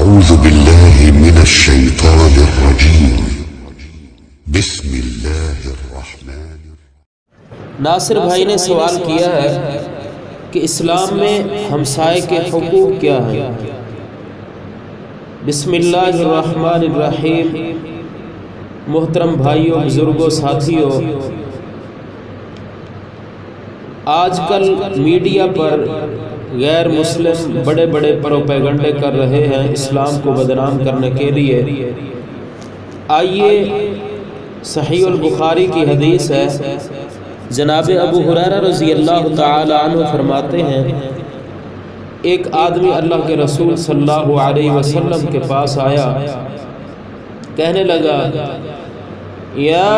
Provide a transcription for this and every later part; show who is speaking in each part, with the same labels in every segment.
Speaker 1: أعوذ بالله من الشيطان الرجيم بسم الله الرحمن
Speaker 2: ناصر بھائی نے سوال کیا ہے کہ اسلام میں ہمسائے کے حقوق کیا ہیں؟ بسم اللہ الرحمن الرحیم۔ محترم بھائیوں، بزرگوں، ساتھیوں، آج کل میڈیا پر غیر مسلم بڑے بڑے پروپیگنڈے کر رہے ہیں اسلام کو بدنام کرنے کے لیے۔ آئیے، صحیح البخاری کی حدیث ہے، جناب ابو ہریرہ رضی اللہ تعالی عنہ فرماتے ہیں ایک آدمی اللہ کے رسول صلی اللہ علیہ وسلم کے پاس آیا، کہنے لگا یا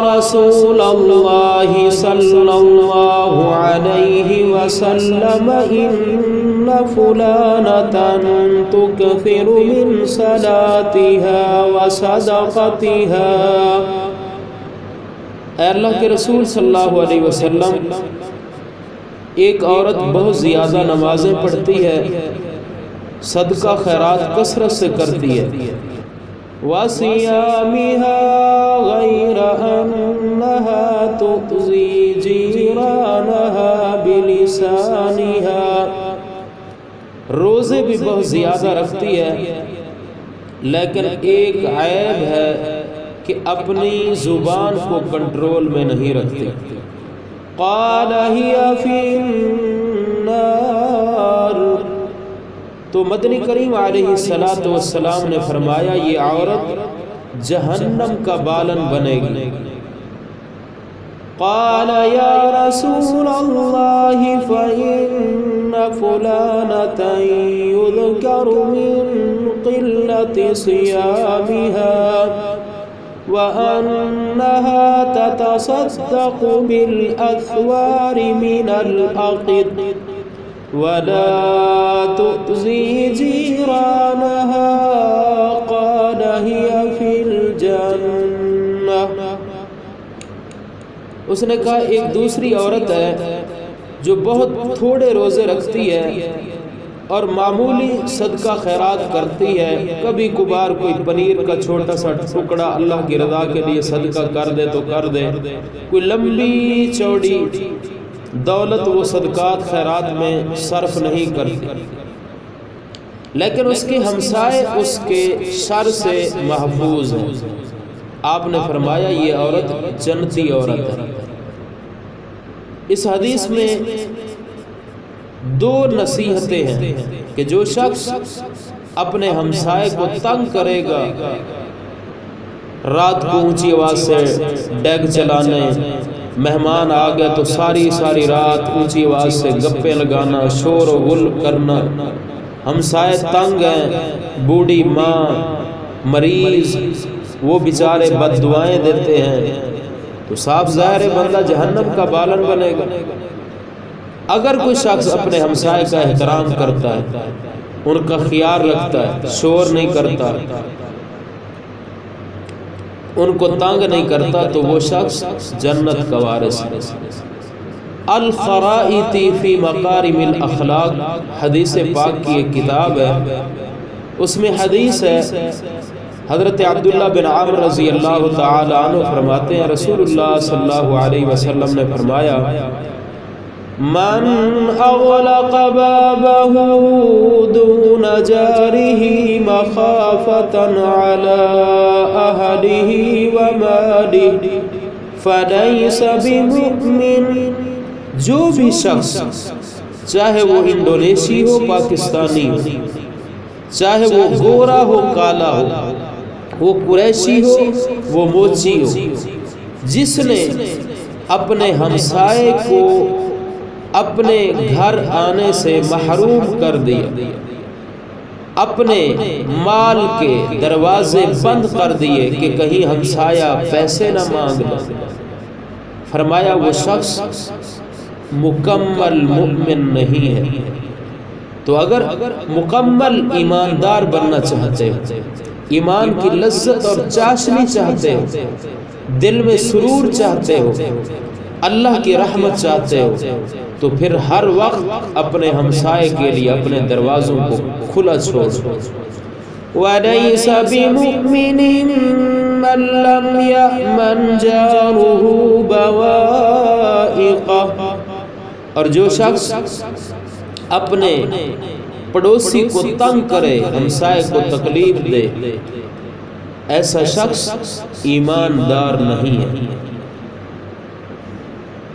Speaker 2: رسول اللہ صلی اللہ علیہ وسلم ان فلانتا تکثر من صلاتها وصدقتها۔ اے اللہ کے رسول صلی اللہ علیہ وسلم، ایک عورت بہت زیادہ نمازیں پڑھتی ہے، صدقہ خیرات کثرت سے کرتی ہے، وَصِيَامِهَا غَيْرَ أَنَّهَا تُؤْذِي جِيرَانَهَا بِلِسَانِهَا۔ روزے بھی بہت زیادہ رکھتی ہے، لیکن ایک عیب ہے کہ اپنی زبان کو کنٹرول میں نہیں رکھتی۔ قَالَ هِيَ فِي النَّارِ، تو مدنی کریم علیہ السلام نے فرمایا یہ عورت جہنم کا بالن بنے گی۔ قال یا رسول اللہ فإن فلانة يذكر من قلة صيامها وأنها تتصدق بالأثوار من الأقط ولا تؤذي جيرانها قال هي في الجنة۔ اس نے کہا ایک دوسری عورت ہے جو بہت تھوڑے روزے رکھتی ہے اور معمولی صدقہ خیرات کرتی ہے، کبھی کبھار کوئی پنیر کا چھوٹا سا ٹکڑا اللہ کی رضا کے لیے صدقہ کر دے تو کر دے، کوئی لمبی چوڑی دولت وہ صدقات خیرات میں صرف نہیں کرتی، لیکن اس کے ہمسائے اس کے شر سے محفوظ ہیں۔ آپ نے فرمایا یہ عورت جنتی عورت ہے۔ اس حدیث میں دو نصیحتیں ہیں کہ جو شخص اپنے ہمسائے کو تنگ کرے گا، رات کو اونچی آواز سے ڈیگ چلانے، مہمان آ گئے تو ساری رات اونچی آواز سے گپیں لگانا، شور و غل کرنا، ہمسائے تنگ ہیں، بوڑھی ماں، مریض، وہ بیچارے بد دعائیں دیتے ہیں، تو صاف ظاہر بندہ جہنم کا بالن بنے گا۔ اگر کوئی شخص اپنے ہمسائے کا احترام کرتا ہے، ان کا خیال رکھتا ہے، شور نہیں کرتا، ان کو تنگ نہیں کرتا، تو وہ شخص جنت کا وارث ہے۔ الخرائط فی مکارم الاخلاق حدیث پاک کی ایک کتاب ہے، اس میں حدیث ہے، حضرت عبداللہ بن عمر رضی اللہ تعالی عنہ فرماتے ہیں رسول اللہ صلی اللہ علیہ وسلم نے فرمایا من اغلق بابه دون جاره مخافة على أهله وماله فليس بمؤمن۔ جو بھی شخص، چاہے وہ انڈونیشی ہو، پاکستانی ہو، چاہے وہ گورا ہو، کالا ہو، وہ قریشی ہو، وہ موچی ہو، جس نے اپنے ہمسائے کو اپنے گھر آنے سے محروم کر دیا، اپنے مال کے دروازے بند کر دیے کہ کہیں ہمسایہ پیسے نہ مانگ لے، فرمایا وہ شخص مکمل مومن نہیں ہے۔ تو اگر مکمل ایماندار بننا چاہتے ہو، ایمان کی لذت اور چاشنی چاہتے ہو، دل میں سرور چاہتے ہو، اللہ کی رحمت چاہتے ہو، تو پھر ہر وقت اپنے ہمسائے کے لیے اپنے دروازوں کو کھلا چھوڑ، وَلَيْسَ بِمُؤْمِنٍ مَّن لَّمْ يَأْمَنْ جَارُهُ بَوَائِقَهُ، اور جو شخص اپنے پڑوسی کو تنگ کرے، ہمسائے کو تکلیف دے، ایسا شخص ایماندار نہیں ہے۔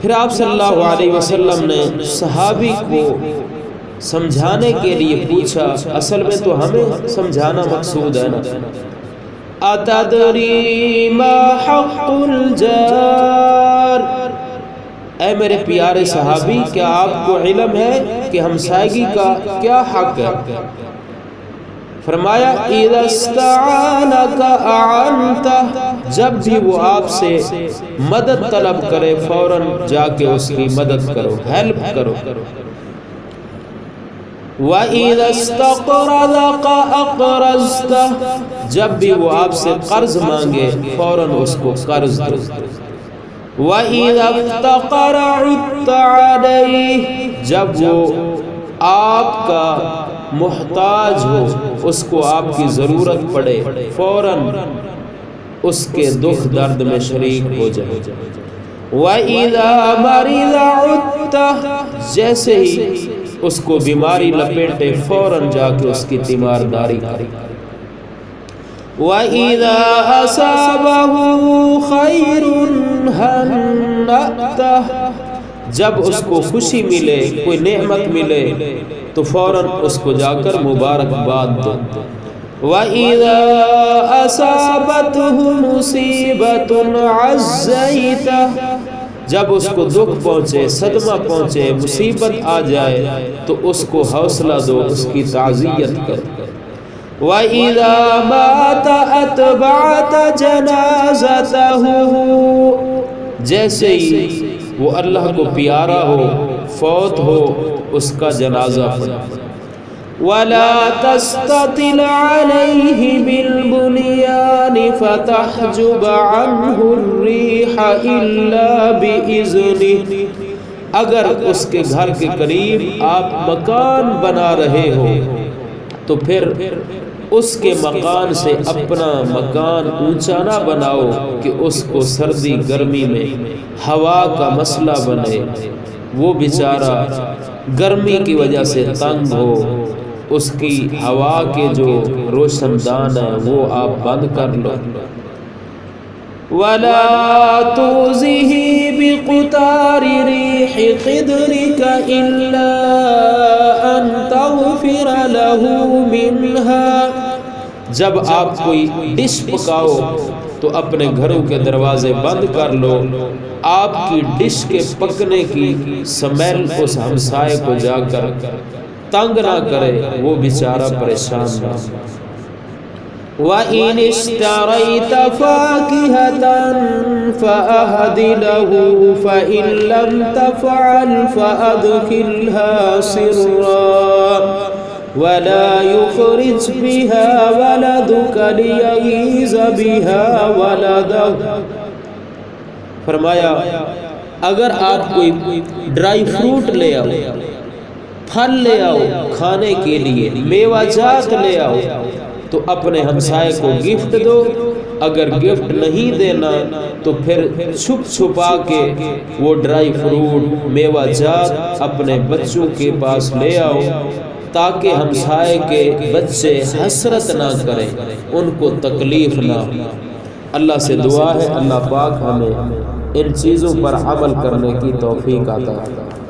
Speaker 2: پھر آپ صلی اللہ علیہ وسلم نے صحابی کو سمجھانے کے لیے پوچھا، اصل میں تو ہمیں سمجھانا مقصود ہے نا، أَتَدْرِي مَا حَقُّ الْجَارِ، اے میرے پیارے صحابی کیا آپ کو علم ہے کہ ہمسائیگی کا کیا حق ہے؟ فرمایا اِذَا اسْتَعَانَكَ أَعَنْتَهُ، جب بھی وہ آپ سے مدد طلب کرے فوراً جا کے اس کی مدد کرو، ہیلپ کرو۔ وَإِذَا اسْتَقْرَضَكَ أَقْرَضْتَهُ، جب بھی وہ آپ سے قرض مانگے فوراً اس کو قرض دو۔ وَإِذَا افْتَقَرَ عُدْتَ عَلَيْهِ، جب وہ آپ کا محتاج ہو، اس کو آپ کی ضرورت پڑے، فوراً اس کے دکھ درد میں شریک ہو جائے۔ وَإِذَا مَرِضَ عُدْتَهُ، جیسے ہی اس کو بیماری لپیٹے فوراً جا کے اس کی تیمارداری کرے۔ وَإِذَا أَصَابَهُ خَيْرٌ هَنَّأْتَهُ، جب اس کو خوشی ملے، کوئی نعمت ملے تو فوراً اس کو جا کر مبارکباد دو۔ وَإِذَا أَصَابَتْهُ مُصِيبَةٌ عَزَّيْتَهُ، جب اس کو دکھ پہنچے، صدمہ پہنچے، مصیبت آ جائے تو اس کو حوصلہ دو، اس کی تعزیت کرو۔ وَإِذَا مَاتَ أَتْبَعْتَ جَنَازَتَهُ، جیسے ہی وہ اللہ کو پیارا ہو، فوت ہو، اس کا جنازہ پڑھو۔ وَلَا تَسْتَطِلْ عَلَيْهِ بِالْبُنْيَانِ فَتَحْجُبَ عَنْهُ الرِّيحَ إِلَّا بِإِذْنِهِ، اگر اس کے گھر کے قریب آپ مکان بنا رہے ہو تو پھر اس کے مکان سے اپنا مکان اونچا نہ بناؤ کہ اس کو سردی گرمی میں ہوا کا مسئلہ بنے، وہ بیچارہ گرمی کی وجہ سے تنگ ہو، اس کی ہوا کے جو روشن دان ہیں وہ آپ بند کر لو۔ وَلَا تُؤْذِهِ بِقُطَارِ رِيحِ قِدْرِكَ إِلَّا أَن تَغْفِرَ لَهُ مِنْهَا، جب آپ کوئی ڈش پکاؤ تو اپنے گھروں کے دروازے بند کر لو، آپ کی ڈش کے پکنے کی سمیل اس ہمسائے کو جا کر تنگ نہ کرے، وہ بیچارہ پریشان نہ۔ وَإِنِ اشْتَرَيْتَ فَاكِهَةً فَأَهْدِ لَهُ فَإِن لَّمْ تَفْعَلْ فَأَدْخِلْهَا سِرًّا وَلَا يُخْرِجْ بِهَا وَلَدُكَ لِيَغِيظَ بِهَا وَلَدَهُ، فرمایا اگر آپ کوئی ڈرائی فروٹ لے آؤ، پھل لے آؤ کھانے کے لیے، میوہ جات لے آؤ تو اپنے ہمسائے کو گفٹ دو، اگر گفٹ نہیں دینا تو پھر چھپ چھپا کے وہ ڈرائی فروٹ میوہ جات اپنے بچوں کے پاس لے آؤ تاکہ ہمسائے کے بچے حسرت نہ کریں، ان کو تکلیف نہ ہو۔ اللہ سے دعا ہے اللہ پاک ہمیں ان چیزوں پر عمل کرنے کی توفیق عطا فرمائے۔